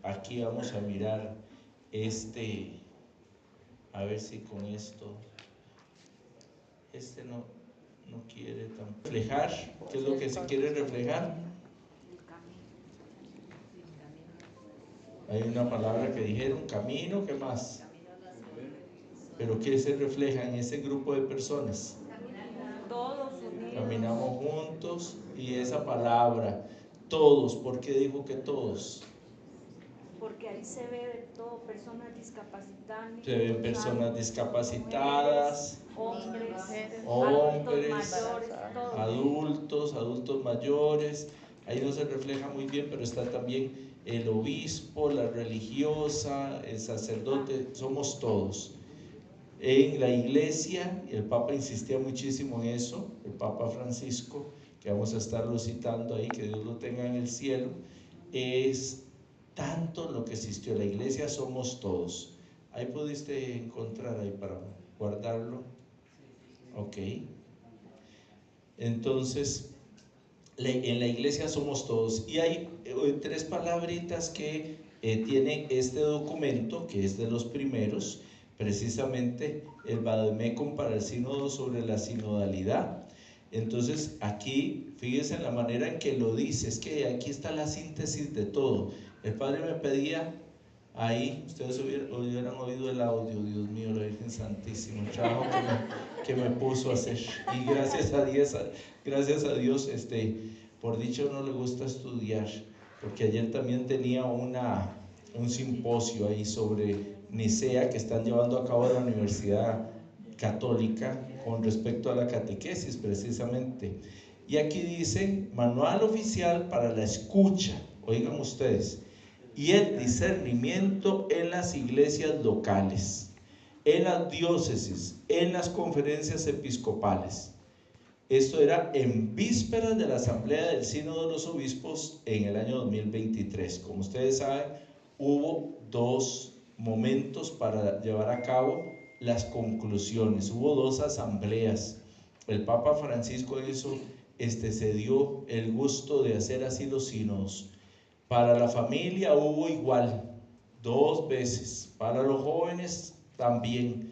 aquí vamos a mirar a ver si con esto, no quiere reflejar. ¿Qué es lo que se quiere reflejar? Hay una palabra que dijeron, camino, ¿qué más? Pero ¿qué se refleja en ese grupo de personas? Todos unidos. Caminamos juntos, y esa palabra, todos, ¿por qué dijo que todos? Porque ahí se ve de todo, personas discapacitadas. Se ven personas discapacitadas, hombres, adultos mayores. Ahí no se refleja muy bien, pero está también el obispo, la religiosa, el sacerdote, somos todos. En la iglesia, el Papa insistía muchísimo en eso, el Papa Francisco, que vamos a estarlo citando ahí, que Dios lo tenga en el cielo, es tanto lo que existió. La iglesia somos todos. Ahí pudiste encontrar ahí para guardarlo. Ok. Entonces, en la iglesia somos todos. Y hay tres palabritas que tiene este documento, que es de los primeros, precisamente el Vademecum para el sínodo sobre la sinodalidad. Entonces aquí, fíjense en la manera en que lo dice, es que aquí está la síntesis de todo. El Padre me pedía, ahí, ustedes hubieran oído el audio, Dios mío, la Virgen Santísima, el trabajo que me puso a hacer. Y gracias a Dios, por dicho no le gusta estudiar, porque ayer también tenía un simposio ahí sobre Nicea que están llevando a cabo en la Universidad Católica con respecto a la catequesis precisamente. Y aquí dice, manual oficial para la escucha, oigan ustedes, y el discernimiento en las iglesias locales, en las diócesis, en las conferencias episcopales. Esto era en vísperas de la asamblea del Sínodo de los Obispos en el año 2023. Como ustedes saben, hubo dos momentos para llevar a cabo las conclusiones. Hubo dos asambleas. El Papa Francisco se dio el gusto de hacer así los sínodos. Para la familia hubo igual, 2 veces. Para los jóvenes también,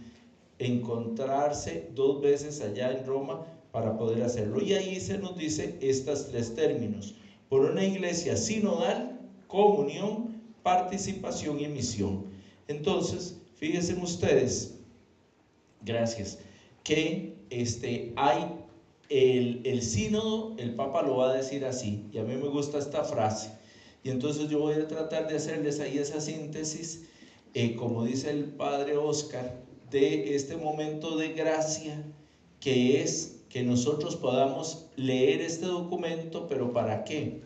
encontrarse 2 veces allá en Roma para poder hacerlo. Y ahí se nos dice estos 3 términos: por una iglesia sinodal, comunión, participación y misión. Entonces, fíjense ustedes, gracias, que hay el sínodo, el Papa lo va a decir así, y a mí me gusta esta frase, y entonces yo voy a tratar de hacerles ahí esa síntesis, como dice el Padre Oscar, de este momento de gracia, que es que nosotros podamos leer este documento. Pero ¿para qué?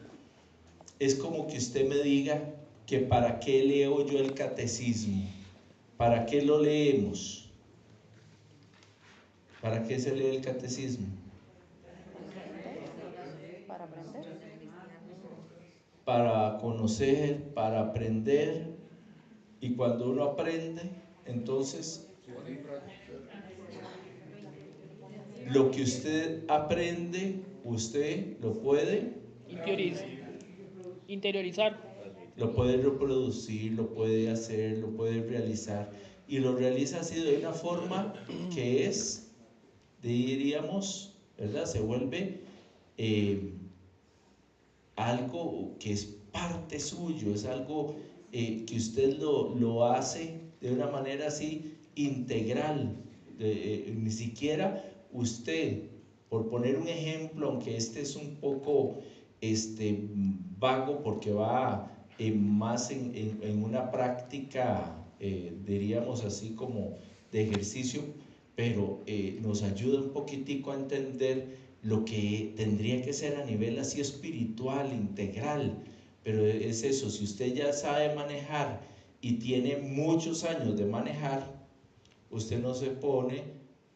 Es como que usted me diga que ¿para qué leo yo el catecismo? ¿Para qué lo leemos? ¿Para qué se lee el catecismo? Para aprender. Para conocer, para aprender. Y cuando uno aprende, entonces lo que usted aprende, usted lo puede interiorizar, lo puede reproducir, lo puede hacer, lo puede realizar, y lo realiza así de una forma que es, diríamos, ¿verdad? Se vuelve algo que es parte suyo, es algo que usted lo hace de una manera así integral. Ni siquiera usted, por poner un ejemplo, aunque este es un poco vago, porque va más en una práctica, diríamos así, como de ejercicio, pero nos ayuda un poquitico a entender lo que tendría que ser a nivel así espiritual, integral. Pero es eso, si usted ya sabe manejar y tiene muchos años de manejar, usted no se pone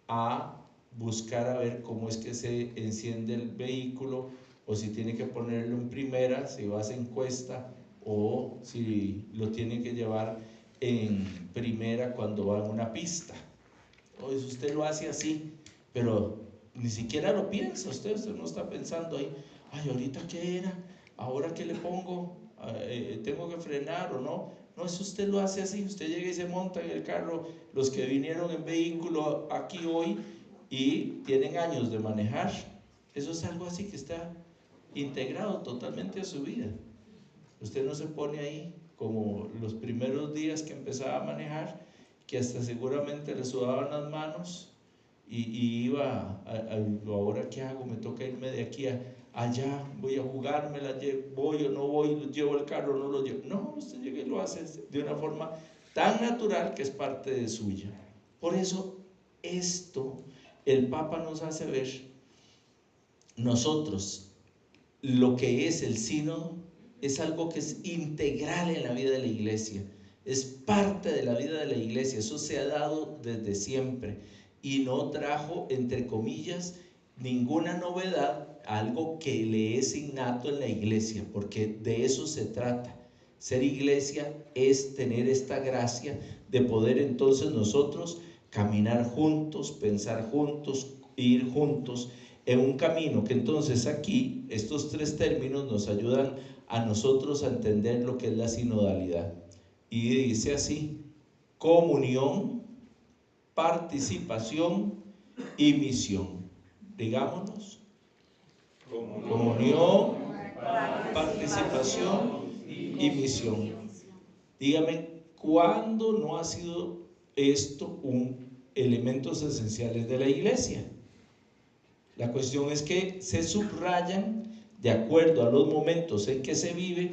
a buscar a ver cómo es que se enciende el vehículo, o si tiene que ponerlo en primera, si va a hacer encuesta, o si lo tiene que llevar en primera cuando va en una pista. Pues usted lo hace así, pero ni siquiera lo piensa. Usted no está pensando ahí, ay, ahorita qué era, ahora qué le pongo, tengo que frenar o no. No, eso usted lo hace así, usted llega y se monta en el carro. Los que vinieron en vehículo aquí hoy y tienen años de manejar, eso es algo así que está integrado totalmente a su vida. Usted no se pone ahí como los primeros días que empezaba a manejar, que hasta seguramente le sudaban las manos y iba ahora qué hago, me toca irme de aquí allá, voy a jugármela, voy o no voy, llevo el carro o no lo llevo. No, usted llega y lo hace de una forma tan natural que es parte de suya. Por eso esto el Papa nos hace ver nosotros lo que es el sínodo. Es algo que es integral en la vida de la iglesia, es parte de la vida de la iglesia, eso se ha dado desde siempre y no trajo, entre comillas, ninguna novedad, algo que le es innato en la iglesia, porque de eso se trata. Ser iglesia es tener esta gracia de poder entonces nosotros caminar juntos, pensar juntos, ir juntos en un camino que entonces aquí estos tres términos nos ayudan a nosotros a entender lo que es la sinodalidad. Y dice así: comunión, participación y misión. Digámonos: comunión, participación y misión. Dígame, ¿cuándo no ha sido esto elementos esenciales de la iglesia? La cuestión es que se subrayan de acuerdo a los momentos en que se vive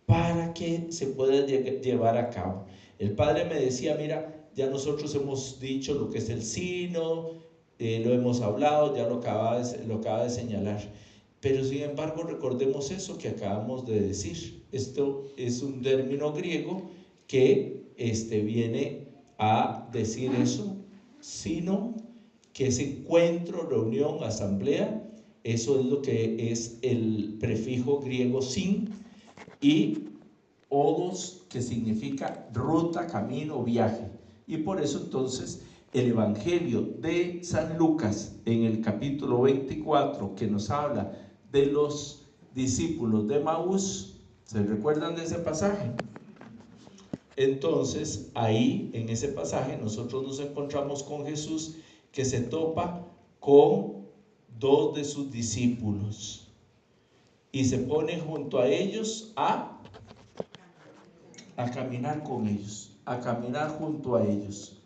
para que se pueda llevar a cabo. El padre me decía: mira, ya nosotros hemos dicho lo que es el sínodo, lo hemos hablado, ya lo acaba de señalar, pero sin embargo recordemos eso que acabamos de decir. Esto es un término griego que viene a decir eso: sino, que es encuentro, reunión, asamblea. Eso es lo que es el prefijo griego sin, y odos, que significa ruta, camino, viaje. Y por eso entonces el Evangelio de San Lucas en el capítulo 24, que nos habla de los discípulos de Maús, ¿se recuerdan de ese pasaje? Entonces ahí en ese pasaje nosotros nos encontramos con Jesús, que se topa con dos de sus discípulos y se pone junto a ellos a caminar con ellos, a caminar junto a ellos.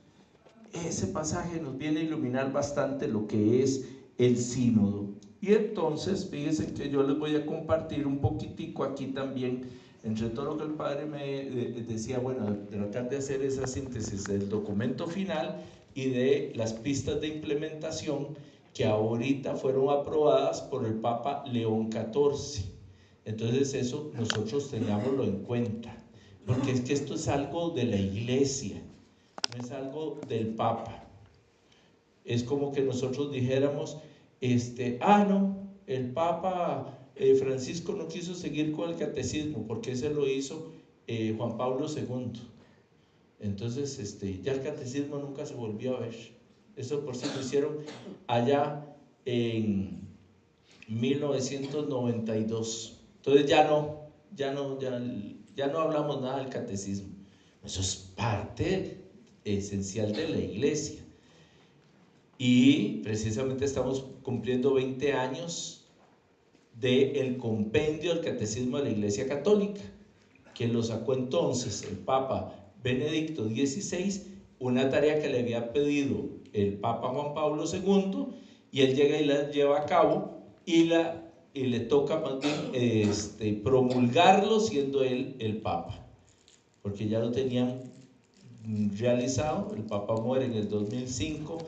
Ese pasaje nos viene a iluminar bastante lo que es el sínodo. Y entonces fíjense que yo les voy a compartir un poquitico aquí también, entre todo lo que el padre me decía, bueno, de tratar de hacer esa síntesis del documento final y de las pistas de implementación que ahorita fueron aprobadas por el Papa León XIV. Entonces eso nosotros tengámoslo en cuenta, porque es que esto es algo de la iglesia, no es algo del Papa. Es como que nosotros dijéramos, no, el Papa Francisco no quiso seguir con el catecismo, porque ese lo hizo Juan Pablo II. Entonces, ya el catecismo nunca se volvió a ver. Eso por sí lo hicieron allá en 1992. Entonces ya no hablamos nada del catecismo. Eso es parte esencial de la iglesia. Y precisamente estamos cumpliendo 20 años del compendio del catecismo de la Iglesia Católica, que lo sacó entonces el Papa Benedicto XVI, una tarea que le había pedido el Papa Juan Pablo II, y él llega y la lleva a cabo, y le toca más bien promulgarlo siendo él el Papa, porque ya lo tenían realizado. El Papa muere en el 2005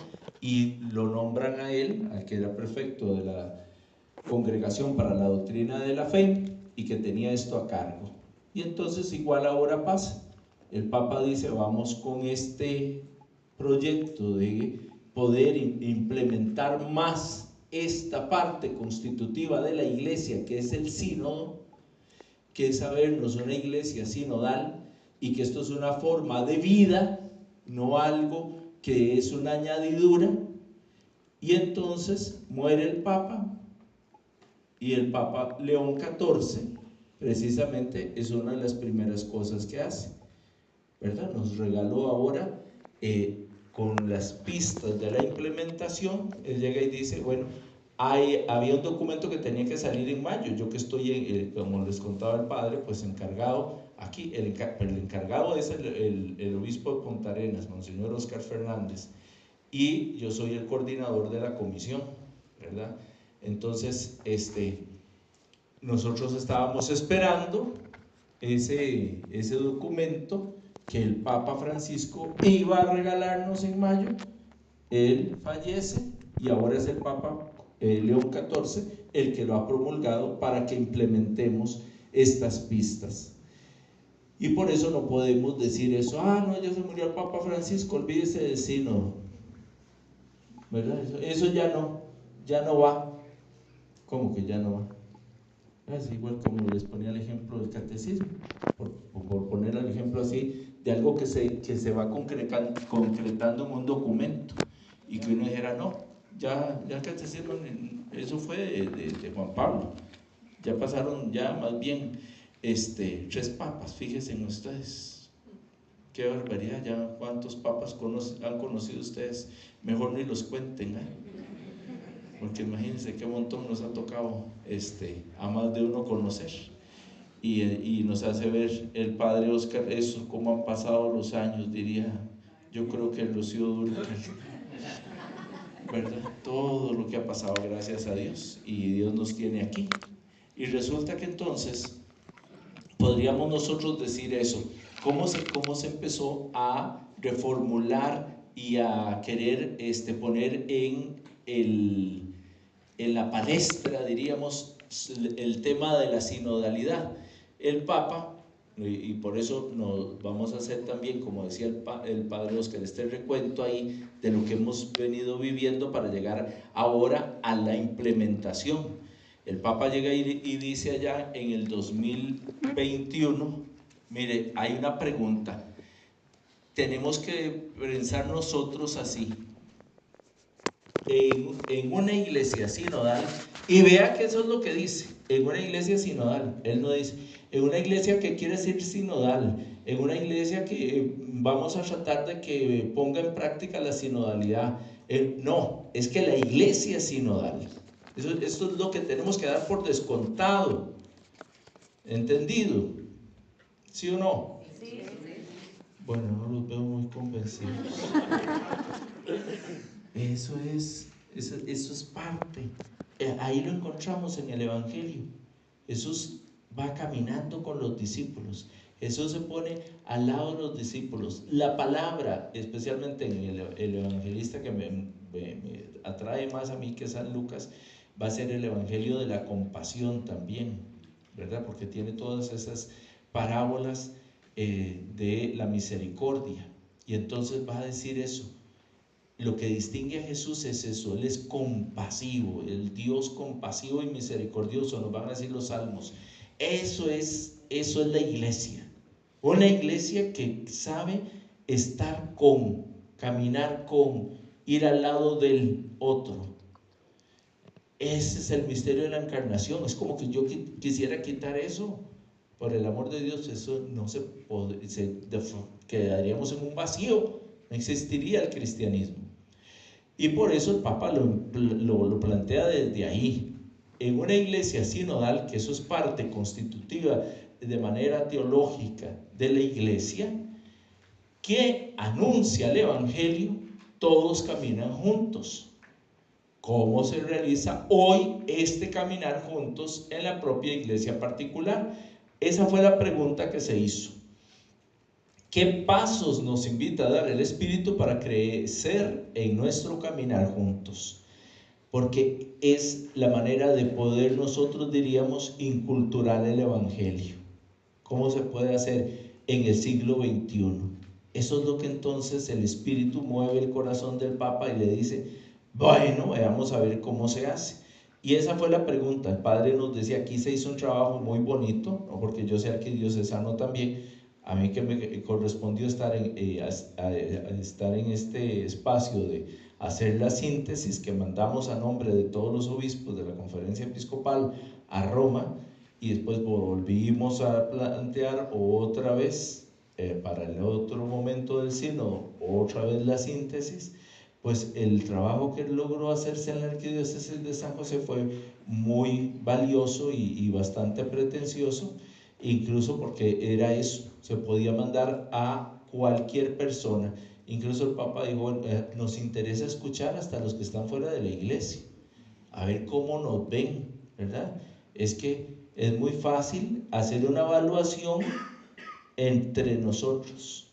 y lo nombran a él, al que era prefecto de la Congregación para la Doctrina de la Fe y que tenía esto a cargo. Y entonces igual ahora pasa, el Papa dice: vamos con este proyecto de poder implementar más esta parte constitutiva de la iglesia, que es el sínodo, que es sabernos una iglesia sinodal, y que esto es una forma de vida, no algo que es una añadidura. Y entonces muere el Papa, y el Papa León XIV precisamente es una de las primeras cosas que hace, ¿verdad? Nos regaló ahora, con las pistas de la implementación, él llega y dice, bueno, había un documento que tenía que salir en mayo, yo que estoy, como les contaba el padre, pues encargado aquí, pero el encargado es el obispo de Punta Arenas, Monseñor Oscar Fernández, y yo soy el coordinador de la comisión, ¿verdad? Entonces, nosotros estábamos esperando ese documento que el Papa Francisco iba a regalarnos en mayo. Él fallece y ahora es el Papa León XIV el que lo ha promulgado para que implementemos estas pistas. Y por eso no podemos decir eso, no, ya se murió el Papa Francisco, olvídese del sínodo, ¿verdad? Eso ya no va. ¿Cómo que ya no va? Es igual como les ponía el ejemplo del catecismo, por poner el ejemplo así, de algo que se va concretando en un documento, y que uno dijera, no, ya el catecismo, eso fue de Juan Pablo, ya pasaron ya más bien 3 papas, fíjense en ustedes, qué barbaridad, ya cuántos papas han conocido ustedes, mejor ni los cuenten, porque imagínense qué montón nos ha tocado a más de uno conocer, y nos hace ver el padre Oscar eso, cómo han pasado los años, diría, yo creo que el Rocío Dúrcal, ¿verdad? Todo lo que ha pasado, gracias a Dios, y Dios nos tiene aquí. Y resulta que entonces podríamos nosotros decir eso, cómo se empezó a reformular y a querer poner en la palestra, diríamos, el tema de la sinodalidad. El Papa, y por eso nos vamos a hacer también, como decía el padre Oscar, recuento ahí de lo que hemos venido viviendo para llegar ahora a la implementación. El Papa llega y dice allá en el 2021, mire, hay una pregunta, tenemos que pensar nosotros así, en una iglesia sinodal, y vea que eso es lo que dice, en una iglesia sinodal, él no dice, en una iglesia que quiere ser sinodal, en una iglesia que vamos a tratar de que ponga en práctica la sinodalidad, no, es que la iglesia es sinodal, esto es lo que tenemos que dar por descontado, ¿entendido? ¿Sí o no? Sí. Bueno, no los veo muy convencidos. Eso es parte. Ahí lo encontramos en el Evangelio. Jesús va caminando con los discípulos. Jesús se pone al lado de los discípulos. La palabra, especialmente en el evangelista que me atrae más a mí que San Lucas, va a ser el evangelio de la compasión también, ¿verdad? Porque tiene todas esas parábolas de la misericordia. Y entonces va a decir eso. Lo que distingue a Jesús es eso, Él es compasivo, el Dios compasivo y misericordioso, nos van a decir los salmos. Eso es la iglesia, una iglesia que sabe estar con, caminar con, ir al lado del otro. Ese es el misterio de la encarnación. Es como que yo quisiera quitar eso. Por el amor de Dios, eso no se podría, quedaríamos en un vacío, no existiría el cristianismo. Y por eso el Papa lo plantea desde ahí. En una iglesia sinodal, que eso es parte constitutiva de manera teológica de la iglesia, que anuncia el Evangelio, todos caminan juntos. ¿Cómo se realiza hoy caminar juntos en la propia iglesia particular? Esa fue la pregunta que se hizo. ¿Qué pasos nos invita a dar el Espíritu para crecer en nuestro caminar juntos? Porque es la manera de poder nosotros, diríamos, inculturar el Evangelio. ¿Cómo se puede hacer en el siglo XXI? Eso es lo que entonces el Espíritu mueve el corazón del Papa y le dice, bueno, vamos a ver cómo se hace. Y esa fue la pregunta. El Padre nos decía, aquí se hizo un trabajo muy bonito, no porque yo sea arquidiocesano también, a mí que me correspondió estar estar en este espacio de hacer la síntesis que mandamos a nombre de todos los obispos de la Conferencia Episcopal a Roma, y después volvimos a plantear otra vez para el otro momento del sínodo, otra vez la síntesis. Pues el trabajo que logró hacerse en la Arquidiócesis de San José fue muy valioso y bastante pretencioso, incluso porque era eso, se podía mandar a cualquier persona. Incluso el Papa dijo, nos interesa escuchar hasta los que están fuera de la iglesia, a ver cómo nos ven, ¿verdad? Es que es muy fácil hacer una evaluación entre nosotros,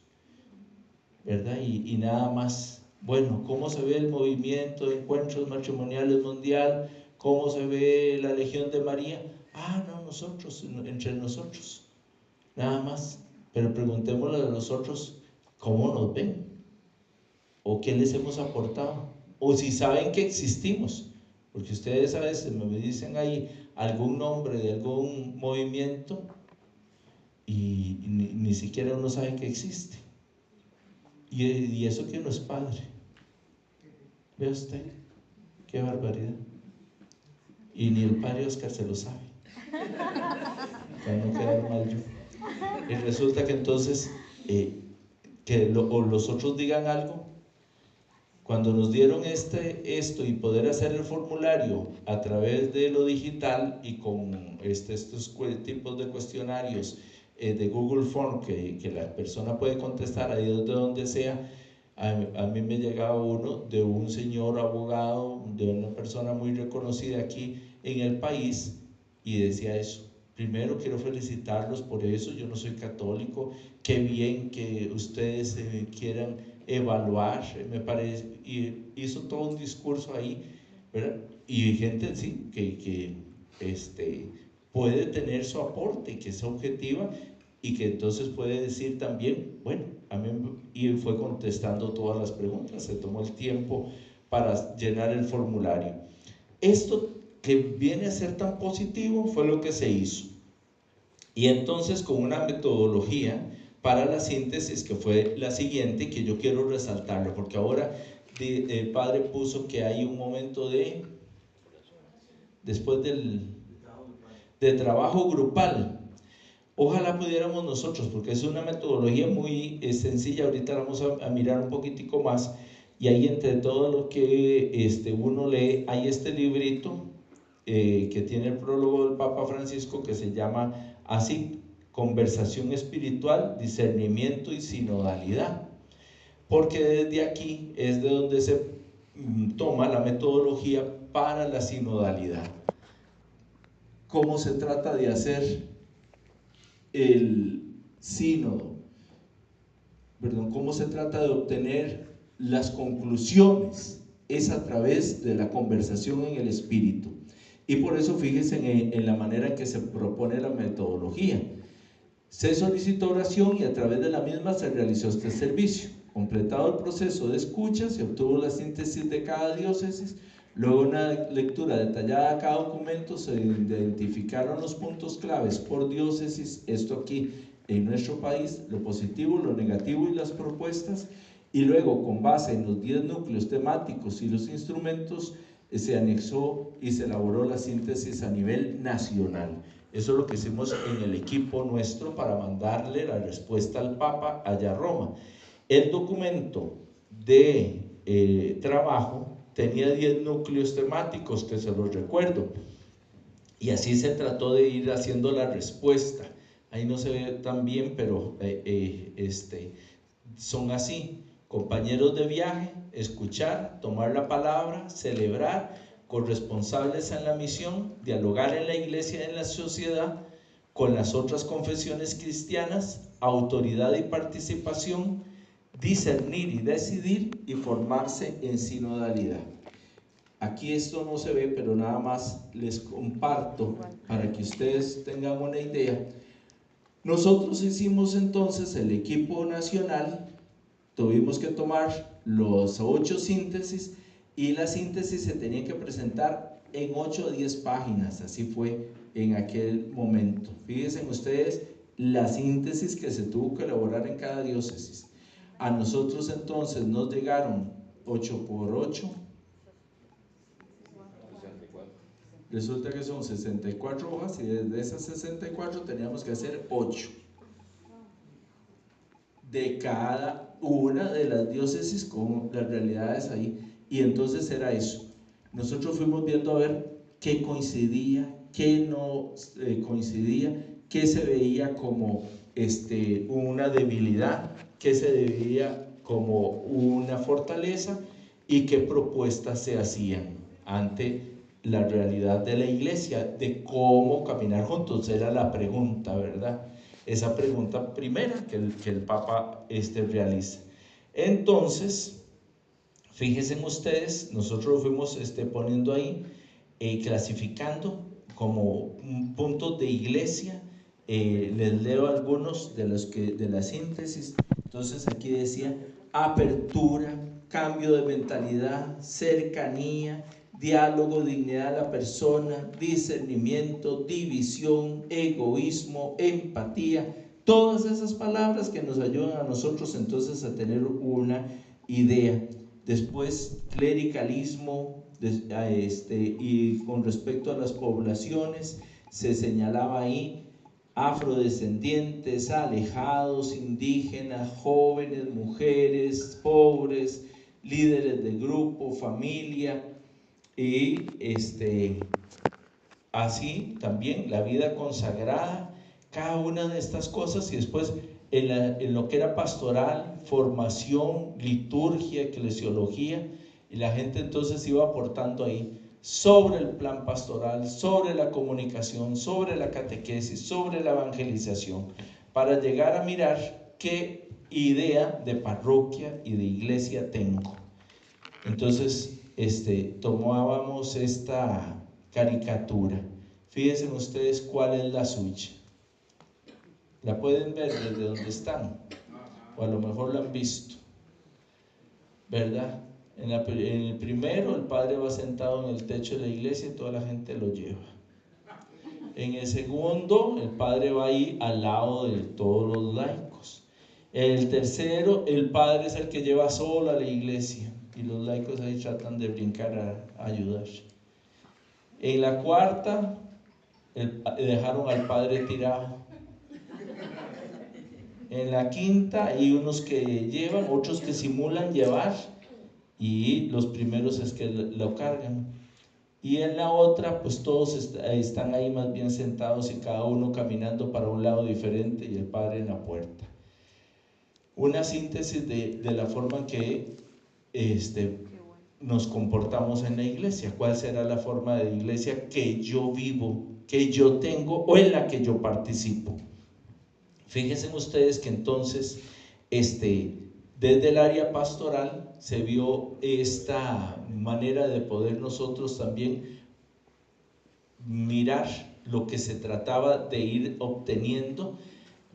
¿verdad? Y nada más. Bueno, ¿cómo se ve el movimiento de encuentros matrimoniales mundial? ¿Cómo se ve la Legión de María? Ah, no, nosotros, entre nosotros, nada más. Pero preguntémosle a los otros cómo nos ven, o qué les hemos aportado, o si saben que existimos, porque ustedes a veces me dicen ahí algún nombre de algún movimiento y ni siquiera uno sabe que existe. Y eso que uno es padre. Vea usted, qué barbaridad. Y ni el padre Oscar se lo sabe, para no quedar mal yo. Y resulta que entonces, o los otros digan algo. Cuando nos dieron esto y poder hacer el formulario a través de lo digital y con estos tipos de cuestionarios de Google Form que la persona puede contestar ahí desde donde sea, a mí me llegaba uno de un señor abogado, de una persona muy reconocida aquí en el país, y decía eso: primero quiero felicitarlos por eso, yo no soy católico, qué bien que ustedes quieran evaluar, me parece, y hizo todo un discurso ahí, ¿verdad? Y gente sí, que puede tener su aporte, que es objetiva, y que entonces puede decir también, bueno, a mí, y fue contestando todas las preguntas, se tomó el tiempo para llenar el formulario. Esto que viene a ser tan positivo fue lo que se hizo. Y entonces, con una metodología para la síntesis que fue la siguiente, que yo quiero resaltarlo, porque ahora el padre puso que hay un momento después de trabajo grupal. Ojalá pudiéramos nosotros, porque es una metodología muy sencilla, ahorita vamos a mirar un poquitico más, y ahí entre todo lo que uno lee, hay este librito que tiene el prólogo del Papa Francisco, que se llama así: Conversación espiritual, discernimiento y sinodalidad, porque desde aquí es de donde se toma la metodología para la sinodalidad. ¿Cómo se trata de hacer el sínodo? Perdón, ¿cómo se trata de obtener las conclusiones? Es a través de la conversación en el espíritu. Y por eso fíjense en la manera en que se propone la metodología. Se solicitó oración y a través de la misma se realizó este servicio. Completado el proceso de escucha, se obtuvo la síntesis de cada diócesis. Luego, una lectura detallada de cada documento, se identificaron los puntos claves por diócesis, esto aquí en nuestro país, lo positivo, lo negativo y las propuestas. Y luego, con base en los 10 núcleos temáticos y los instrumentos, se anexó y se elaboró la síntesis a nivel nacional. Eso es lo que hicimos en el equipo nuestro para mandarle la respuesta al Papa allá a Roma. El documento de trabajo tenía 10 núcleos temáticos, que se los recuerdo, y así se trató de ir haciendo la respuesta. Ahí no se ve tan bien, pero son así: compañeros de viaje, escuchar, tomar la palabra, celebrar, corresponsables en la misión, dialogar en la iglesia y en la sociedad con las otras confesiones cristianas, autoridad y participación, discernir y decidir, y formarse en sinodalidad. Aquí esto no se ve, pero nada más les comparto para que ustedes tengan una idea. Nosotros hicimos entonces el equipo nacional, tuvimos que tomar los 8 síntesis, y la síntesis se tenía que presentar en 8 o 10 páginas, así fue en aquel momento. Fíjense ustedes la síntesis que se tuvo que elaborar en cada diócesis. A nosotros entonces nos llegaron 8 por 8, resulta que son 64 hojas y desde esas 64 teníamos que hacer 8 de cada una de las diócesis con las realidades ahí. Y entonces era eso. Nosotros fuimos viendo a ver qué coincidía, qué no coincidía, qué se veía como una debilidad, qué se veía como una fortaleza y qué propuestas se hacían ante la realidad de la iglesia, de cómo caminar juntos. Era la pregunta, ¿verdad? Esa pregunta primera que el Papa realiza. Entonces, fíjense ustedes, nosotros fuimos poniendo ahí, clasificando como puntos de iglesia. Les leo algunos de la síntesis. Entonces aquí decía: apertura, cambio de mentalidad, cercanía, diálogo, dignidad de la persona, discernimiento, división, egoísmo, empatía. Todas esas palabras que nos ayudan a nosotros entonces a tener una idea. Después, clericalismo, y con respecto a las poblaciones, se señalaba ahí afrodescendientes, alejados, indígenas, jóvenes, mujeres, pobres, líderes de grupo, familia, y así también la vida consagrada, cada una de estas cosas. Y después en lo que era pastoral, formación, liturgia, eclesiología, y la gente entonces iba aportando ahí sobre el plan pastoral, sobre la comunicación, sobre la catequesis, sobre la evangelización, para llegar a mirar qué idea de parroquia y de iglesia tengo. Entonces tomábamos esta caricatura. Fíjense ustedes cuál es la suya. La pueden ver desde donde están, o a lo mejor la han visto, ¿verdad? En el primero, el padre va sentado en el techo de la iglesia y toda la gente lo lleva. En el segundo, el padre va ahí al lado de todos los laicos. En el tercero, el padre es el que lleva solo a la iglesia y los laicos ahí tratan de brincar a ayudar. En la cuarta, dejaron al padre tirado. En la quinta hay unos que llevan, otros que simulan llevar, y los primeros es que lo cargan. Y en la otra, pues todos están ahí más bien sentados y cada uno caminando para un lado diferente y el padre en la puerta. Una síntesis de la forma en que nos comportamos en la iglesia. ¿Cuál será la forma de iglesia que yo vivo, que yo tengo o en la que yo participo? Fíjense ustedes que entonces desde el área pastoral se vio esta manera de poder nosotros también mirar lo que se trataba de ir obteniendo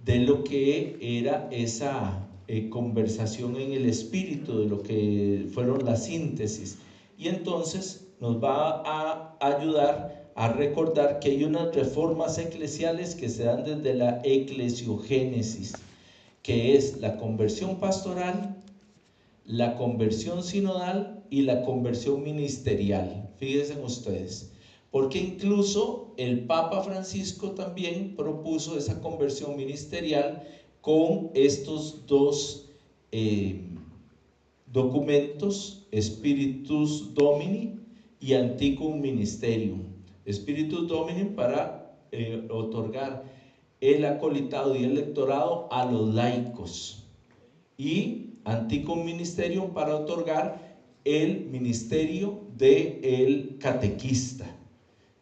de lo que era esa conversación en el espíritu, de lo que fueron las síntesis. Y entonces nos va a ayudar a recordar que hay unas reformas eclesiales que se dan desde la eclesiogénesis, que es la conversión pastoral, la conversión sinodal y la conversión ministerial. Fíjense ustedes, porque incluso el Papa Francisco también propuso esa conversión ministerial con estos dos documentos, Spiritus Domini y Antiquum Ministerium. Spiritus Domini para otorgar el acolitado y el lectorado a los laicos, y Antiquum Ministerium para otorgar el ministerio del catequista,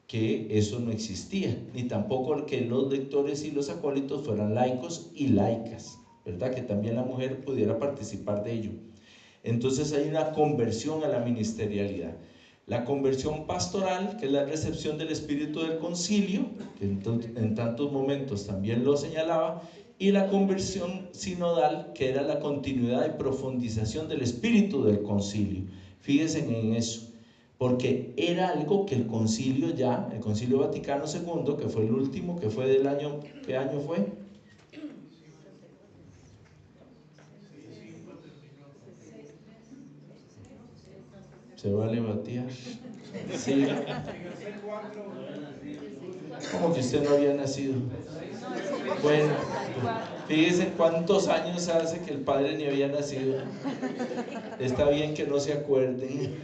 que eso no existía, ni tampoco que los lectores y los acólitos fueran laicos y laicas, ¿verdad? Que también la mujer pudiera participar de ello. Entonces hay una conversión a la ministerialidad. La conversión pastoral, que es la recepción del espíritu del concilio, que en tantos momentos también lo señalaba, y la conversión sinodal, que era la continuidad y profundización del espíritu del concilio. Fíjense en eso, porque era algo que el concilio el Concilio Vaticano II, que fue el último, que fue del año, ¿qué año fue? Se vale batear. Sí. Como que usted no había nacido. Bueno, fíjese cuántos años hace que el padre ni había nacido. Está bien que no se acuerden.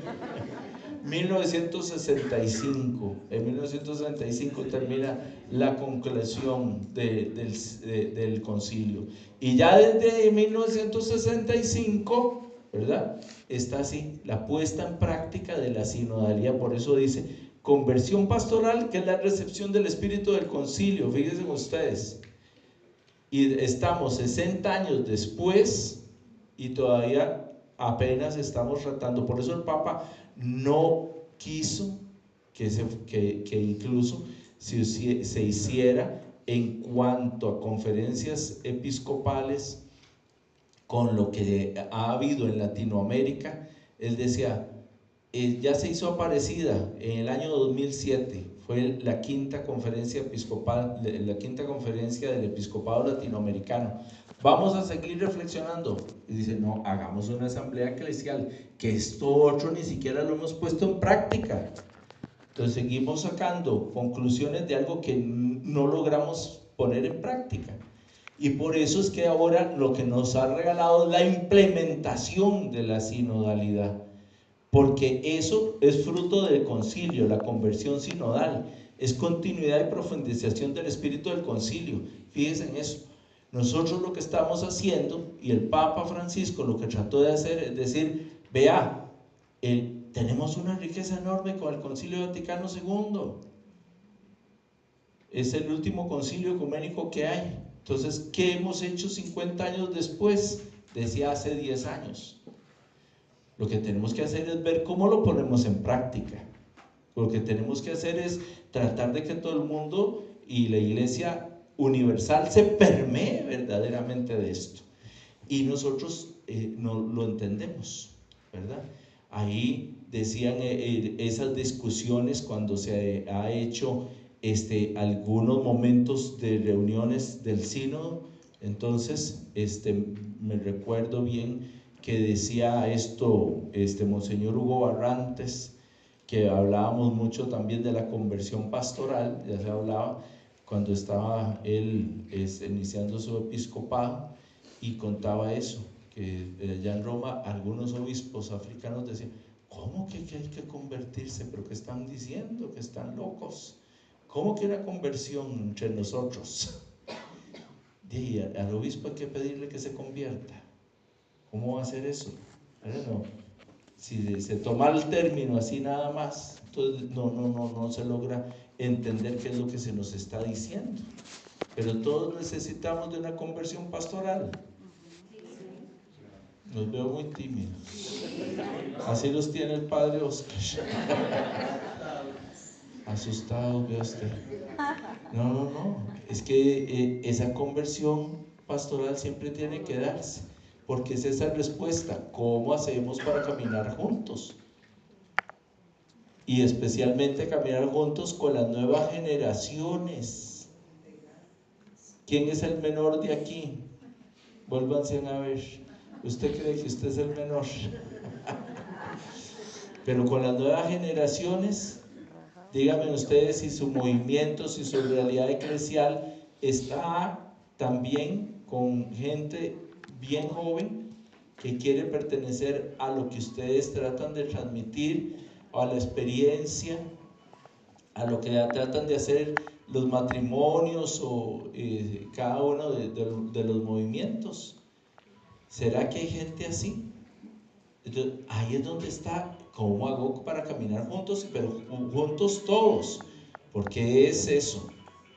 1965. En 1965 termina la conclusión del concilio. Y ya desde 1965, ¿verdad? Está así, la puesta en práctica de la sinodalidad. Por eso dice, conversión pastoral, que es la recepción del espíritu del concilio. Fíjense ustedes. Y estamos 60 años después y todavía apenas estamos tratando. Por eso el Papa no quiso que incluso se hiciera en cuanto a conferencias episcopales con lo que ha habido en Latinoamérica. Él decía, ya se hizo Aparecida en el año 2007, fue la quinta conferencia episcopal, la quinta conferencia del episcopado latinoamericano. Vamos a seguir reflexionando. Y dice, no, hagamos una asamblea eclesial, que esto otro ni siquiera lo hemos puesto en práctica. Entonces seguimos sacando conclusiones de algo que no logramos poner en práctica. Y por eso es que ahora lo que nos ha regalado es la implementación de la sinodalidad. Porque eso es fruto del concilio, la conversión sinodal, es continuidad y profundización del espíritu del concilio. Fíjense en eso. Nosotros lo que estamos haciendo, y el Papa Francisco lo que trató de hacer es decir, vea, tenemos una riqueza enorme con el Concilio Vaticano II. Es el último concilio ecuménico que hay. Entonces, ¿qué hemos hecho 50 años después? Decía hace 10 años. Lo que tenemos que hacer es ver cómo lo ponemos en práctica. Lo que tenemos que hacer es tratar de que todo el mundo y la Iglesia universal se permee verdaderamente de esto. Y nosotros no lo entendemos, ¿verdad? Ahí decían esas discusiones cuando se ha hecho algunos momentos de reuniones del sínodo. Entonces, me recuerdo bien que decía esto Monseñor Hugo Barrantes, que hablábamos mucho también de la conversión pastoral. Ya se hablaba cuando estaba él iniciando su episcopado, y contaba eso, que allá en Roma algunos obispos africanos decían, ¿cómo que hay que convertirse? ¿Pero qué están diciendo? Que están locos. ¿Cómo que una conversión entre nosotros? Y al obispo hay que pedirle que se convierta. ¿Cómo va a hacer eso? No. Si se toma el término así nada más, entonces no se logra entender qué es lo que se nos está diciendo. Pero todos necesitamos de una conversión pastoral. Los veo muy tímidos. Así los tiene el padre Oscar. Asustados, vea usted. No. Es que esa conversión pastoral siempre tiene que darse, porque es esa respuesta. ¿Cómo hacemos para caminar juntos? Y especialmente caminar juntos con las nuevas generaciones. ¿Quién es el menor de aquí? Vuélvanse a ver. ¿Usted cree que usted es el menor? Pero con las nuevas generaciones, díganme ustedes si su movimiento, si su realidad eclesial está también con gente bien joven que quiere pertenecer a lo que ustedes tratan de transmitir, a la experiencia, a lo que tratan de hacer los matrimonios o cada uno de los movimientos. ¿Será que hay gente así? Entonces, ahí es donde está, ¿cómo hago para caminar juntos? Pero juntos todos, porque es eso,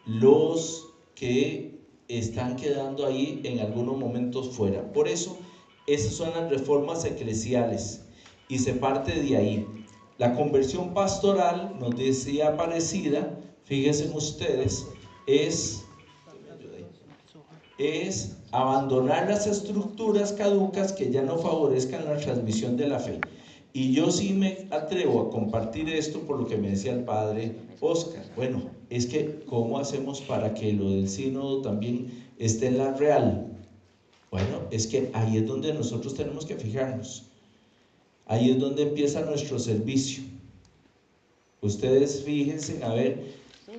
los que están quedando ahí en algunos momentos fuera. Por eso, esas son las reformas eclesiales y se parte de ahí. La conversión pastoral, nos decía Aparecida, fíjense ustedes, es abandonar las estructuras caducas que ya no favorezcan la transmisión de la fe. Y yo sí me atrevo a compartir esto por lo que me decía el padre Oscar. Bueno, es que ¿cómo hacemos para que lo del sínodo también esté en la real? Bueno, es que ahí es donde nosotros tenemos que fijarnos. Ahí es donde empieza nuestro servicio. Ustedes fíjense a ver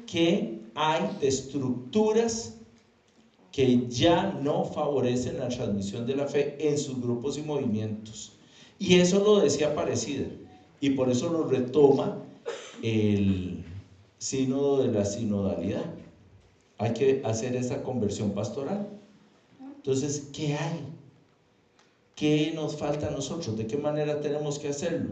qué hay de estructuras que ya no favorecen la transmisión de la fe en sus grupos y movimientos. Y eso lo decía Aparecida, y por eso lo retoma el sínodo de la sinodalidad. Hay que hacer esa conversión pastoral. Entonces, ¿qué hay? ¿Qué nos falta a nosotros? ¿De qué manera tenemos que hacerlo?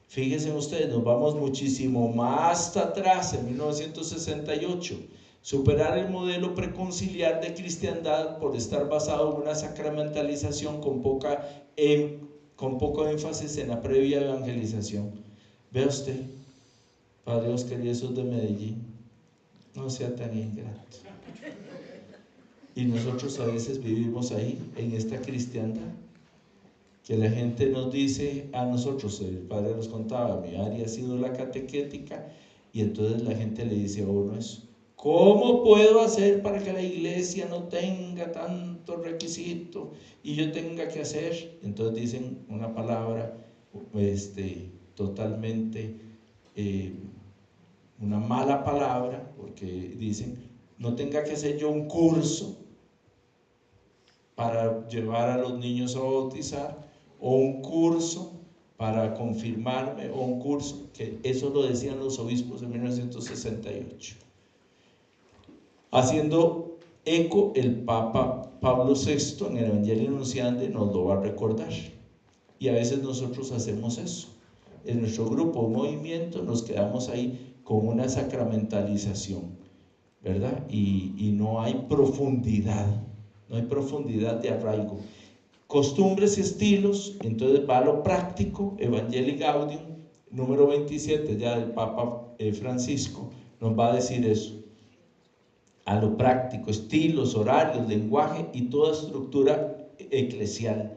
Fíjense ustedes, nos vamos muchísimo más atrás, en 1968, superar el modelo preconciliar de cristiandad por estar basado en una sacramentalización con poco énfasis en la previa evangelización. Vea usted, Padre Oscar y esos de Medellín, no sea tan ingrato. Y nosotros a veces vivimos ahí, en esta cristiandad, que la gente nos dice a nosotros, el padre nos contaba, mi área ha sido la catequética, y entonces la gente le dice a uno eso: ¿cómo puedo hacer para que la iglesia no tenga tanto requisito y yo tenga que hacer? Entonces dicen una palabra totalmente una mala palabra, porque dicen: no tenga que hacer yo un curso para llevar a los niños a bautizar, o un curso para confirmarme, o un curso, que eso lo decían los obispos en 1968. Haciendo eco, el Papa Pablo VI en el Evangelio Nunciante nos lo va a recordar, y a veces nosotros hacemos eso. En nuestro grupo o movimiento nos quedamos ahí con una sacramentalización, ¿verdad? Y no hay profundidad, no hay profundidad de arraigo. Costumbres y estilos, entonces va a lo práctico. Evangelii Gaudium, número 27, ya del Papa Francisco, nos va a decir eso. A lo práctico, estilos, horarios, lenguaje y toda estructura eclesial.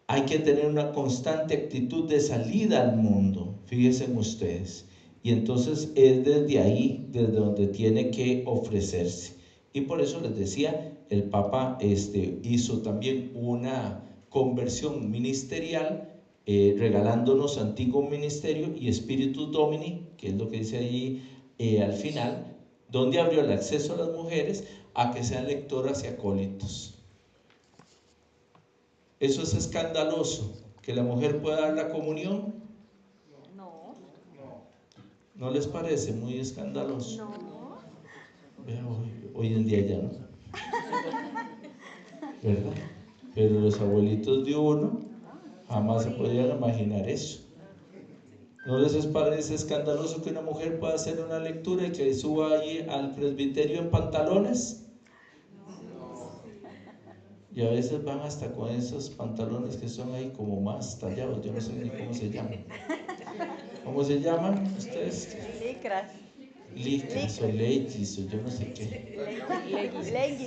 Hay que tener una constante actitud de salida al mundo, fíjense ustedes. Y entonces es desde ahí, desde donde tiene que ofrecerse. Y por eso les decía, el Papa hizo también una conversión ministerial, regalándonos antiguo ministerio y Spiritus Domini, que es lo que dice allí al final, donde abrió el acceso a las mujeres a que sean lectoras y acólitos. ¿Eso es escandaloso? ¿Que la mujer pueda dar la comunión? No. ¿No les parece muy escandaloso? No. Vea, hoy en día ya no, ¿verdad? Pero los abuelitos de uno jamás se podían imaginar eso. ¿No les parece escandaloso que una mujer pueda hacer una lectura y que suba ahí al presbiterio en pantalones? Y a veces van hasta con esos pantalones que son ahí como más tallados, yo no sé ni cómo se llaman. ¿Cómo se llaman ustedes? Licras o leggings o yo no sé qué.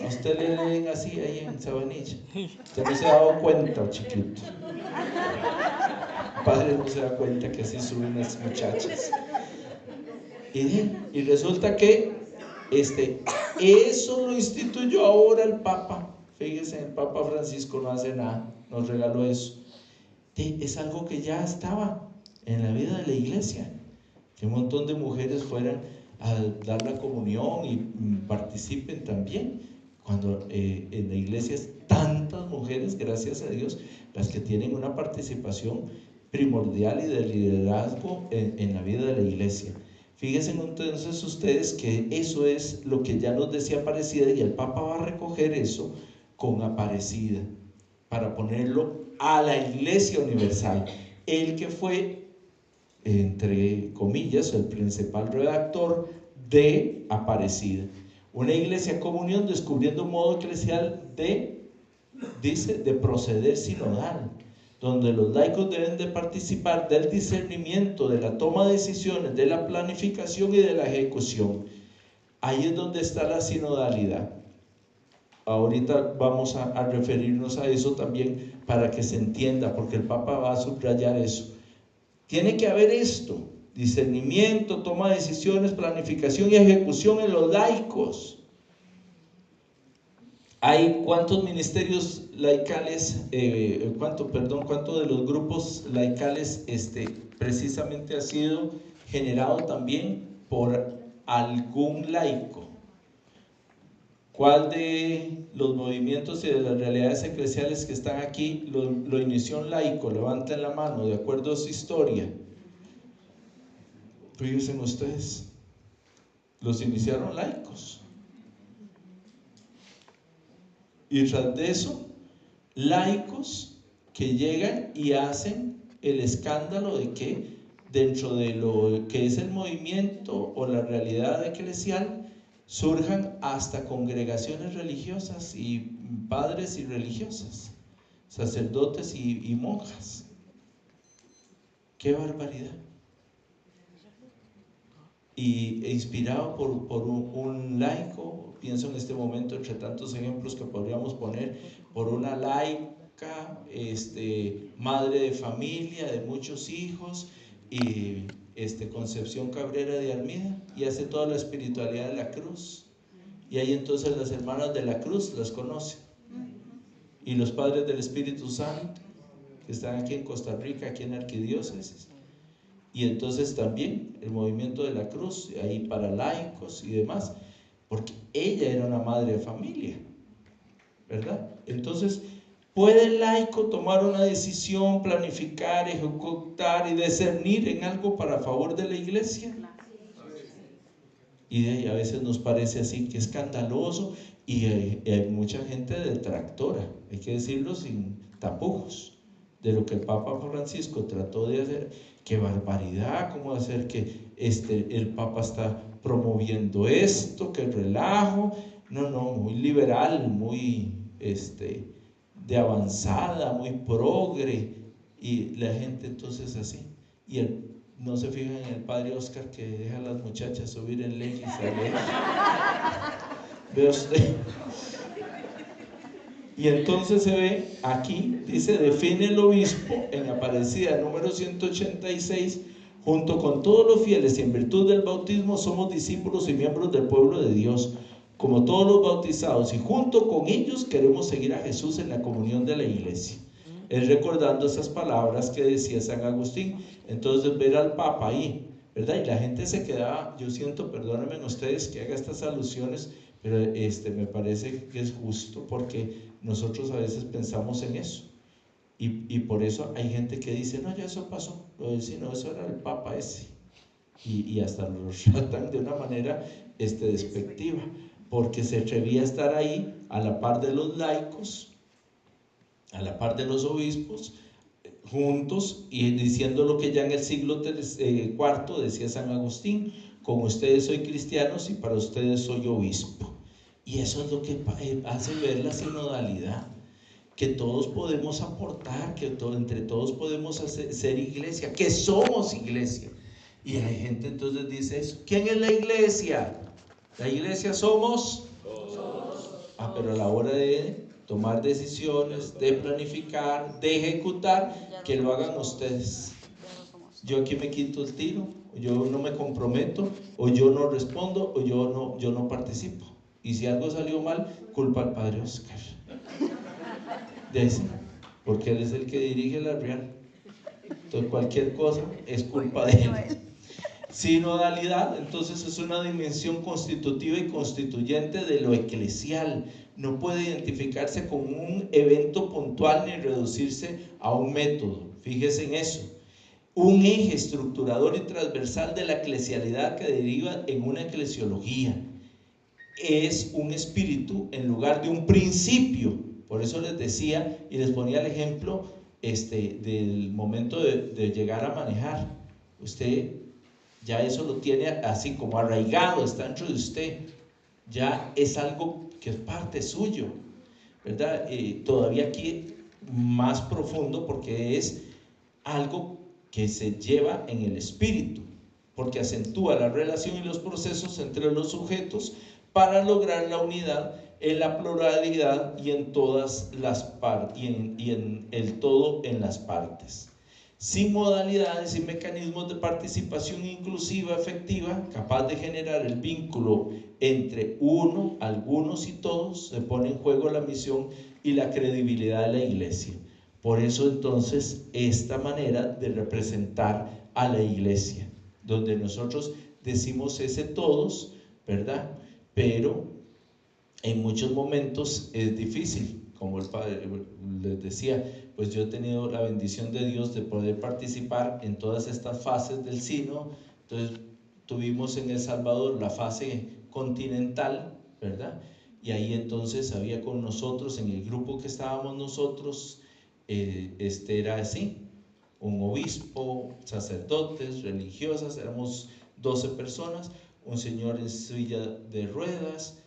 A usted le leen así ahí en Sabanilla. Usted no se ha dado cuenta, chiquito. El padre no se da cuenta que así suben las muchachas. Y resulta que eso lo instituyó ahora el Papa. Fíjense, el Papa Francisco no hace nada, nos regaló eso. Es algo que ya estaba en la vida de la iglesia, que un montón de mujeres fueran a dar la comunión y participen también, cuando en la iglesia es tantas mujeres, gracias a Dios, las que tienen una participación primordial y de liderazgo en la vida de la iglesia. Fíjense entonces ustedes que eso es lo que ya nos decía Aparecida, y el Papa va a recoger eso con Aparecida para ponerlo a la Iglesia Universal. El que fue, entre comillas, el principal redactor de Aparecida. Una iglesia comunión descubriendo un modo eclesial de proceder sinodal, donde los laicos deben de participar del discernimiento, de la toma de decisiones, de la planificación y de la ejecución. Ahí es donde está la sinodalidad. Ahorita vamos a referirnos a eso también para que se entienda, porque el Papa va a subrayar eso. Tiene que haber esto: discernimiento, toma de decisiones, planificación y ejecución en los laicos. Hay ¿cuántos ministerios laicales, cuánto de los grupos laicales precisamente ha sido generado también por algún laico. ¿Cuál de los movimientos y de las realidades eclesiales que están aquí lo inició un laico? Levanten la mano, de acuerdo a su historia. Fíjense ustedes, los iniciaron laicos. Y tras de eso, laicos que llegan y hacen el escándalo de que dentro de lo que es el movimiento o la realidad eclesial surjan hasta congregaciones religiosas y padres y religiosas, sacerdotes y monjas. ¡Qué barbaridad! Y inspirado por un laico, pienso en este momento, entre tantos ejemplos que podríamos poner, por una laica, madre de familia, de muchos hijos, y Concepción Cabrera de Armida, y hace toda la espiritualidad de la cruz, y ahí entonces las hermanas de la cruz las conocen, y los padres del Espíritu Santo, que están aquí en Costa Rica, aquí en la arquidiócesis, y entonces también el movimiento de la cruz, ahí para laicos y demás, porque ella era una madre de familia, ¿verdad? Entonces, ¿puede el laico tomar una decisión, planificar, ejecutar y discernir en algo para favor de la iglesia? Y de ahí a veces nos parece así, que escandaloso, y hay mucha gente detractora, hay que decirlo sin tapujos, de lo que el Papa Francisco trató de hacer. ¡Qué barbaridad! ¿Cómo hacer que el Papa está promoviendo esto? ¡Qué relajo! No, muy liberal, muy de avanzada, muy progre, y la gente entonces así. Y no se fijan en el padre Oscar, que deja a las muchachas subir en leggings a leer. Ve usted. Y entonces se ve aquí, dice, define el obispo en Aparecida número 186, junto con todos los fieles y en virtud del bautismo somos discípulos y miembros del pueblo de Dios, como todos los bautizados, y junto con ellos queremos seguir a Jesús en la comunión de la iglesia. Es recordando esas palabras que decía San Agustín. Entonces ver al Papa ahí, ¿verdad? Y la gente se quedaba, yo siento, perdónenme ustedes que haga estas alusiones, pero me parece que es justo, porque nosotros a veces pensamos en eso, y por eso hay gente que dice, no, ya eso pasó, lo decía, no, eso era el Papa ese, y hasta lo tratan de una manera despectiva, porque se atrevía a estar ahí a la par de los laicos, a la par de los obispos, juntos, y diciendo lo que ya en el siglo IV decía San Agustín: con ustedes soy cristiano y para ustedes soy obispo. Y eso es lo que hace ver la sinodalidad, que todos podemos aportar, que entre todos podemos ser iglesia, que somos iglesia. Y hay gente entonces dice eso. ¿Quién es la iglesia? La iglesia somos todos. Pero a la hora de tomar decisiones, de planificar, de ejecutar, que lo hagan ustedes. Yo aquí me quito el tiro, o yo no me comprometo, o yo no respondo, o yo no participo. Y si algo salió mal, culpa al padre Oscar. Porque él es el que dirige la real. Entonces cualquier cosa es culpa de él. Sinodalidad, entonces, es una dimensión constitutiva y constituyente de lo eclesial. No puede identificarse con un evento puntual ni reducirse a un método. Fíjese en eso. Un eje estructurador y transversal de la eclesialidad que deriva en una eclesiología. Es un espíritu en lugar de un principio. Por eso les decía y les ponía el ejemplo del momento de llegar a manejar. Usted ya eso lo tiene así como arraigado, está dentro de usted, ya es algo que es parte suyo, ¿verdad? Todavía aquí más profundo, porque es algo que se lleva en el espíritu, porque acentúa la relación y los procesos entre los sujetos para lograr la unidad en la pluralidad y en todas las partes, y en el todo en las partes. Sin modalidades y mecanismos de participación inclusiva, efectiva, capaz de generar el vínculo entre uno, algunos y todos, se pone en juego la misión y la credibilidad de la iglesia. Por eso entonces esta manera de representar a la iglesia, donde nosotros decimos ese todos, ¿verdad? Pero en muchos momentos es difícil, como el padre les decía, pues yo he tenido la bendición de Dios de poder participar en todas estas fases del sínodo. Entonces tuvimos en El Salvador la fase continental, ¿verdad? Y ahí entonces había con nosotros, en el grupo que estábamos nosotros, era así, un obispo, sacerdotes, religiosas, éramos 12 personas, un señor en silla de ruedas.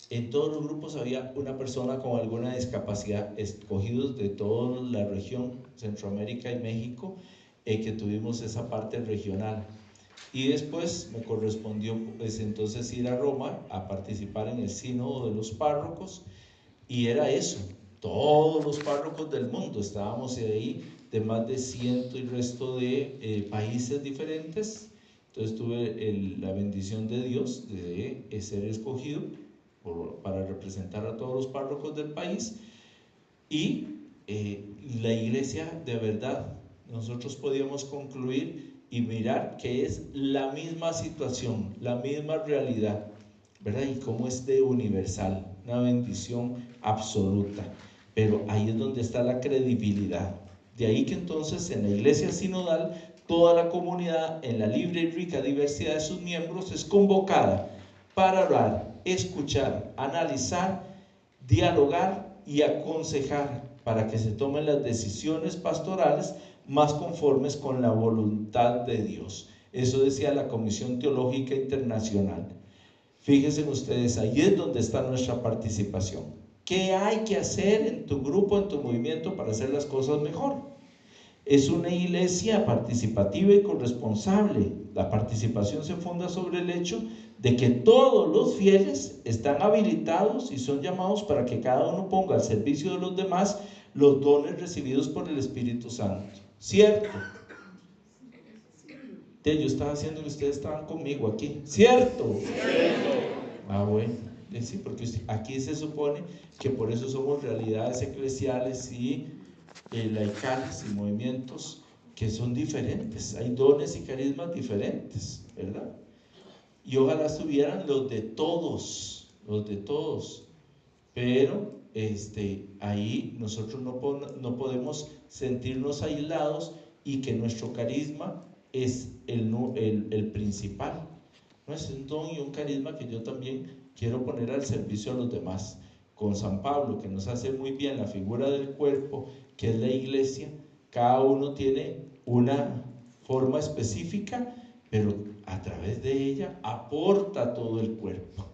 En todos los grupos había una persona con alguna discapacidad, escogidos de toda la región, Centroamérica y México, que tuvimos esa parte regional. Y después me correspondió pues entonces ir a Roma a participar en el sínodo de los párrocos, y era eso, todos los párrocos del mundo, estábamos ahí de más de 100 y resto de países diferentes. Entonces tuve la bendición de Dios de ser escogido para representar a todos los párrocos del país. Y la iglesia, de verdad, nosotros podíamos concluir y mirar que es la misma situación, la misma realidad, ¿verdad? Y cómo es de universal, una bendición absoluta. Pero ahí es donde está la credibilidad. De ahí que entonces en la iglesia sinodal, toda la comunidad, en la libre y rica diversidad de sus miembros, es convocada para orar, escuchar, analizar, dialogar y aconsejar para que se tomen las decisiones pastorales más conformes con la voluntad de Dios. Eso decía la Comisión Teológica Internacional. Fíjense ustedes, ahí es donde está nuestra participación. ¿Qué hay que hacer en tu grupo, en tu movimiento para hacer las cosas mejor? Es una iglesia participativa y corresponsable. La participación se funda sobre el hecho de que todos los fieles están habilitados y son llamados para que cada uno ponga al servicio de los demás los dones recibidos por el Espíritu Santo. ¿Cierto? Yo estaba haciendo que ustedes estaban conmigo aquí. ¿Cierto? Ah, bueno. Sí, porque aquí se supone que por eso somos realidades eclesiales y laicales y movimientos que son diferentes. Hay dones y carismas diferentes, ¿verdad? Y ojalá estuvieran los de todos, pero ahí nosotros no podemos sentirnos aislados y que nuestro carisma es el principal. No, es un don y un carisma que yo también quiero poner al servicio a los demás. Con San Pablo, que nos hace muy bien la figura del cuerpo, que es la iglesia, cada uno tiene una forma específica, pero a través de ella aporta todo el cuerpo.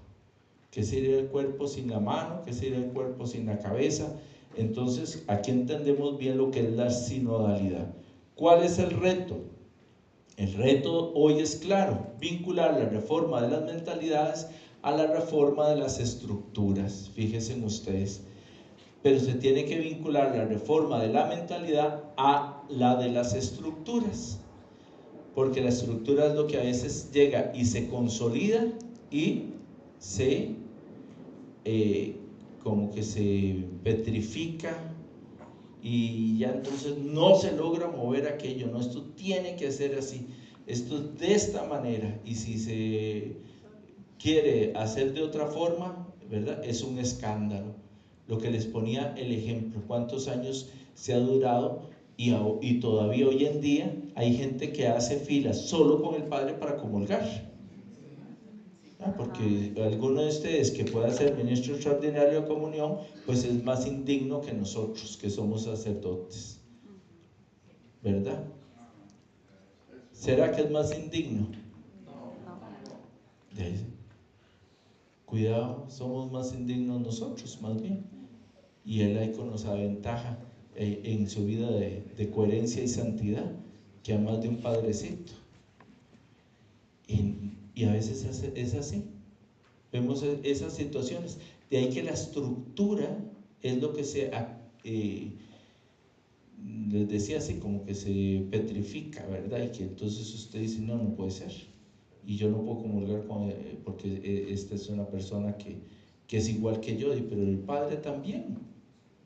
¿Qué sería el cuerpo sin la mano? ¿Qué sería el cuerpo sin la cabeza? Entonces, aquí entendemos bien lo que es la sinodalidad. ¿Cuál es el reto? El reto hoy es claro: vincular la reforma de las mentalidades a la reforma de las estructuras. Fíjense ustedes, pero se tiene que vincular la reforma de la mentalidad a la de las estructuras, porque la estructura es lo que a veces llega y se consolida y se como que se petrifica, y ya entonces no se logra mover aquello. No, esto tiene que ser así, esto es de esta manera, y si se quiere hacer de otra forma, ¿verdad?, es un escándalo. Lo que les ponía el ejemplo, cuántos años se ha durado, y todavía hoy en día hay gente que hace filas solo con el padre para comulgar. Porque alguno de ustedes que pueda ser ministro extraordinario de comunión, pues es más indigno que nosotros que somos sacerdotes, ¿verdad? ¿Será que es más indigno? Cuidado, somos más indignos nosotros, más bien. Y el laico nos aventaja en su vida de coherencia y santidad, que a más de un padrecito. Y a veces es así. Vemos esas situaciones. De ahí que la estructura es lo que les decía así, como que se petrifica, ¿verdad? Y que entonces usted dice, no, no puede ser. Y yo no puedo comulgar porque esta es una persona que es igual que yo, pero el Padre también.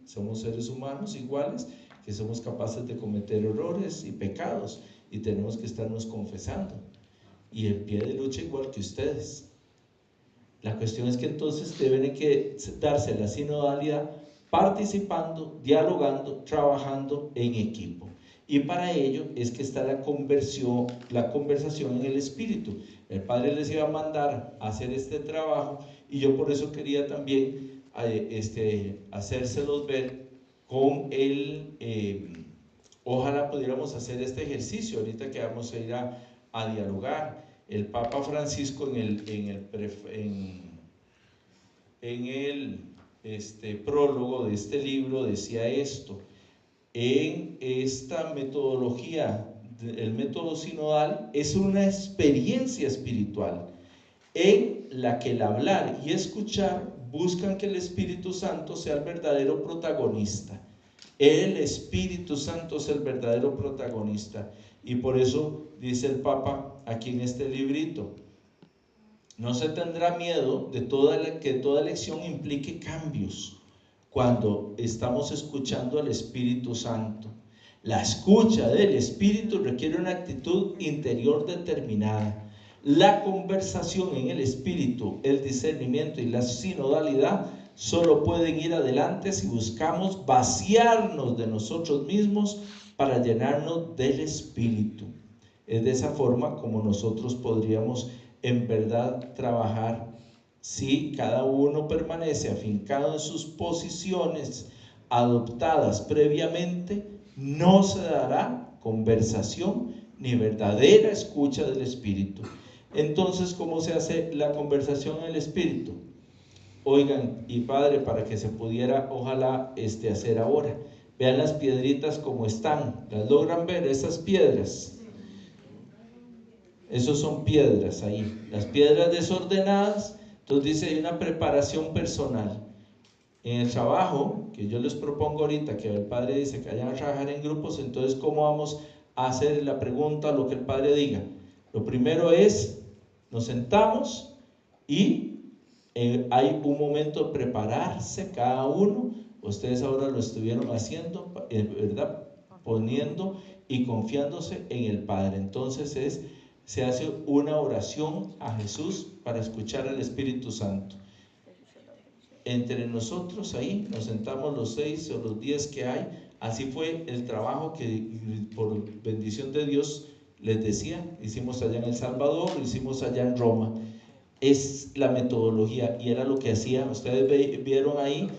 Somos seres humanos iguales, que somos capaces de cometer errores y pecados, y tenemos que estarnos confesando. y en pie de lucha igual que ustedes. La cuestión es que entonces deben que darse la sinodalidad participando, dialogando, trabajando en equipo. Y para ello es que está la conversación en el espíritu. El Padre les iba a mandar a hacer este trabajo y yo por eso quería también hacérselos ver con ojalá pudiéramos hacer este ejercicio ahorita que vamos a ir a dialogar. El Papa Francisco en el prólogo de este libro decía esto: en esta metodología, el método sinodal es una experiencia espiritual en la que el hablar y escuchar buscan que el Espíritu Santo sea el verdadero protagonista. El Espíritu Santo es el verdadero protagonista, y por eso dice el Papa aquí en este librito: no se tendrá miedo de que toda elección implique cambios cuando estamos escuchando al Espíritu Santo. La escucha del Espíritu requiere una actitud interior determinada. La conversación en el Espíritu, el discernimiento y la sinodalidad solo pueden ir adelante si buscamos vaciarnos de nosotros mismos para llenarnos del Espíritu. Es de esa forma como nosotros podríamos en verdad trabajar. Si cada uno permanece afincado en sus posiciones adoptadas previamente, no se dará conversación ni verdadera escucha del Espíritu. Entonces, ¿cómo se hace la conversación en el Espíritu? Oigan, y Padre, para que se pudiera, ojalá, hacer ahora. Vean las piedritas como están. ¿Las logran ver, esas piedras? Esos son piedras ahí. Las piedras desordenadas. Entonces dice, hay una preparación personal. En el trabajo, que yo les propongo ahorita, que el Padre dice que vayan a trabajar en grupos, entonces, ¿cómo vamos a hacer la pregunta, lo que el Padre diga? Lo primero es, nos sentamos y hay un momento de prepararse cada uno. Ustedes ahora lo estuvieron haciendo, ¿verdad? Poniendo y confiándose en el Padre. Entonces se hace una oración a Jesús para escuchar al Espíritu Santo. Entre nosotros ahí nos sentamos los 6 o los 10 que hay. Así fue el trabajo que por bendición de Dios les decía, hicimos allá en El Salvador, lo hicimos allá en Roma. Es la metodología y era lo que hacía. Ustedes vieron ahí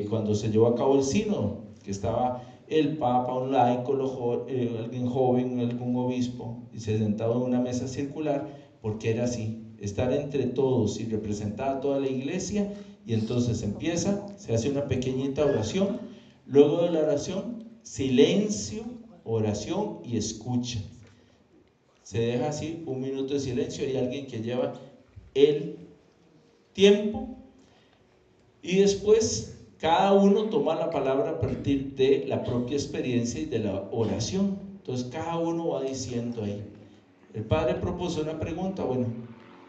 cuando se llevó a cabo el sínodo, que estaba el Papa, un laico, alguien joven, algún obispo, y se sentaba en una mesa circular, porque era así, estar entre todos y representar a toda la iglesia. Y entonces se hace una pequeñita oración. Luego de la oración, silencio, oración y escucha. Se deja así un minuto de silencio. Hay alguien que lleva el tiempo y después cada uno toma la palabra a partir de la propia experiencia y de la oración. Entonces cada uno va diciendo ahí. El Padre propuso una pregunta, bueno,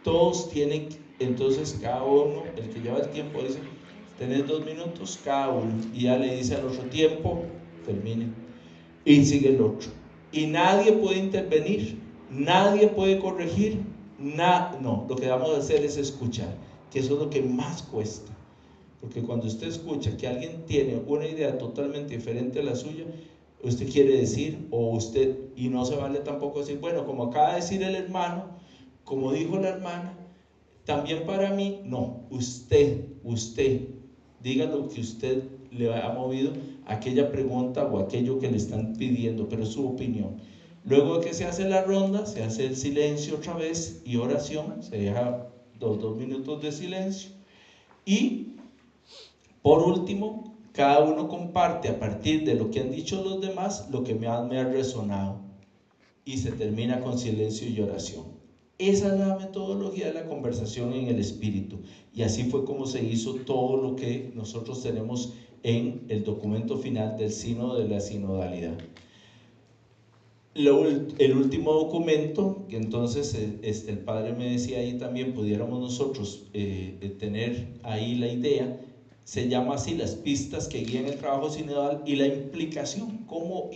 todos tienen, entonces cada uno, el que lleva el tiempo dice, tenés 2 minutos cada uno, y ya le dice al otro, tiempo, termine, y sigue el otro, y nadie puede intervenir, nadie puede corregir, no, lo que vamos a hacer es escuchar, que eso es lo que más cuesta, porque cuando usted escucha que alguien tiene una idea totalmente diferente a la suya, usted quiere decir, y no se vale tampoco decir, bueno, como acaba de decir el hermano, como dijo la hermana, también para mí, no, usted, diga lo que usted le ha movido aquella pregunta o aquello que le están pidiendo, pero es su opinión. Luego de que se hace la ronda, se hace el silencio otra vez y oración, se deja 2 minutos de silencio, y por último, cada uno comparte a partir de lo que han dicho los demás lo que me ha resonado, y se termina con silencio y oración. Esa es la metodología de la conversación en el Espíritu, y así fue como se hizo todo lo que nosotros tenemos en el documento final del sínodo de la sinodalidad. El último documento, que entonces el Padre me decía ahí también pudiéramos nosotros tener ahí la idea, se llama así, las pistas que guían el trabajo sinodal y la implicación, cómo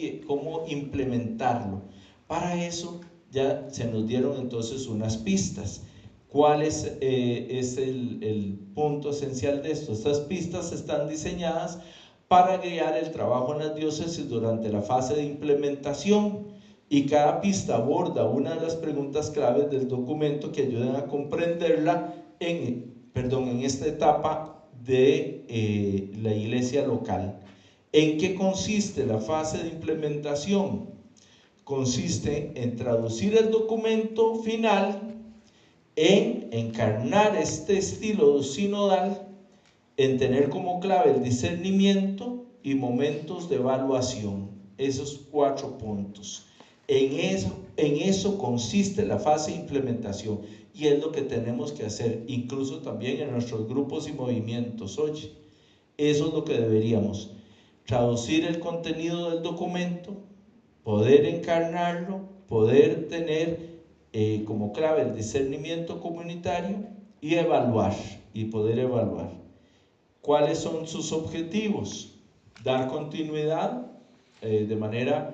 implementarlo. Para eso ya se nos dieron entonces unas pistas. ¿Cuál es el punto esencial de esto? Estas pistas están diseñadas para guiar el trabajo en las diócesis durante la fase de implementación, y cada pista aborda una de las preguntas claves del documento que ayudan a comprenderla en esta etapa de la iglesia local. ¿En qué consiste la fase de implementación? Consiste en traducir el documento final, en encarnar este estilo sinodal, en tener como clave el discernimiento y momentos de evaluación. Esos 4 puntos. En eso consiste la fase de implementación, y es lo que tenemos que hacer, incluso también en nuestros grupos y movimientos. Oye, eso es lo que deberíamos: traducir el contenido del documento, poder encarnarlo, poder tener como clave el discernimiento comunitario y poder evaluar. ¿Cuáles son sus objetivos? Dar continuidad de manera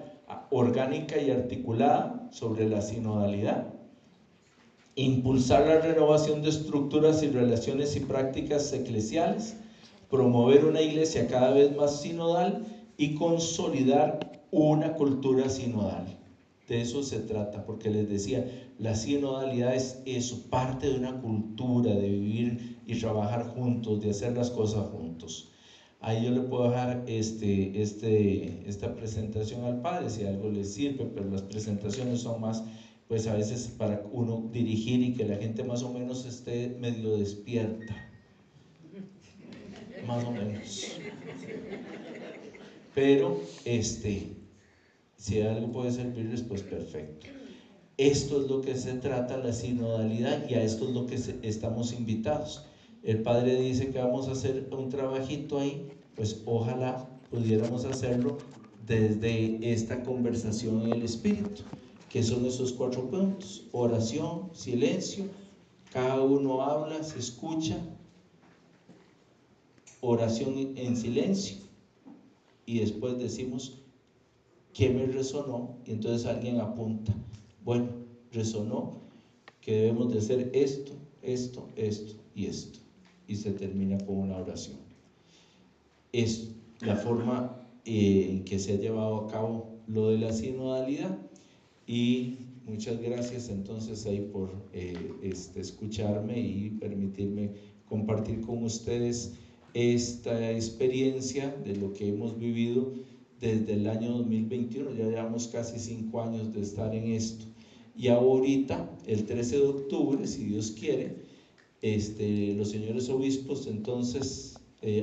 orgánica y articulada sobre la sinodalidad, impulsar la renovación de estructuras y relaciones y prácticas eclesiales, promover una iglesia cada vez más sinodal y consolidar una cultura sinodal. De eso se trata, porque les decía, la sinodalidad es eso, parte de una cultura de vivir y trabajar juntos, de hacer las cosas juntos. Ahí yo le puedo dejar esta presentación al padre, si algo le sirve, pero las presentaciones son más, pues a veces para uno dirigir y que la gente más o menos esté medio despierta, más o menos. Pero si algo puede servirles, pues perfecto. Esto es lo que se trata la sinodalidad, y a esto es lo que estamos invitados. El padre dice que vamos a hacer un trabajito ahí, pues ojalá pudiéramos hacerlo desde esta conversación en el Espíritu, que son esos 4 puntos: oración, silencio, cada uno habla, se escucha, oración en silencio, y después decimos qué me resonó, y entonces alguien apunta, bueno, resonó que debemos de hacer esto, esto, esto y esto, y se termina con una oración. Es la forma en que se ha llevado a cabo lo de la sinodalidad, y muchas gracias entonces ahí por escucharme y permitirme compartir con ustedes esta experiencia de lo que hemos vivido desde el año 2021. Ya llevamos casi 5 años de estar en esto, y ahorita el 13 de octubre, si Dios quiere, los señores obispos entonces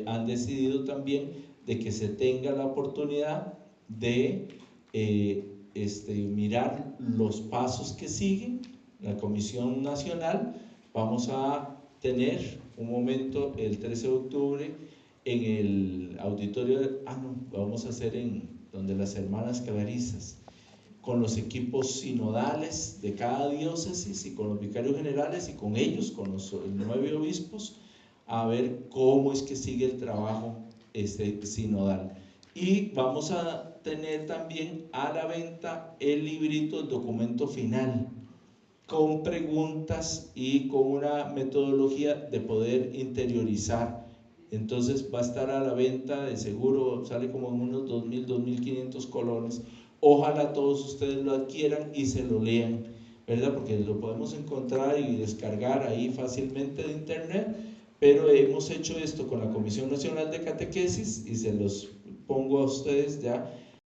han decidido también de que se tenga la oportunidad de mirar los pasos que siguen. La Comisión Nacional, vamos a tener un momento el 13 de octubre en el auditorio, vamos a hacer en donde las hermanas Clarisas, con los equipos sinodales de cada diócesis y con los vicarios generales, y con ellos, con los 9 obispos, a ver cómo es que sigue el trabajo sinodal. Y vamos a tener también a la venta el librito, el documento final, con preguntas y con una metodología de poder interiorizar. Entonces va a estar a la venta, de seguro sale como en unos 2.000, 2.500 colones. Ojalá todos ustedes lo adquieran y se lo lean, ¿verdad? Porque lo podemos encontrar y descargar ahí fácilmente de internet, pero hemos hecho esto con la Comisión Nacional de Catequesis, y se los pongo a ustedes ya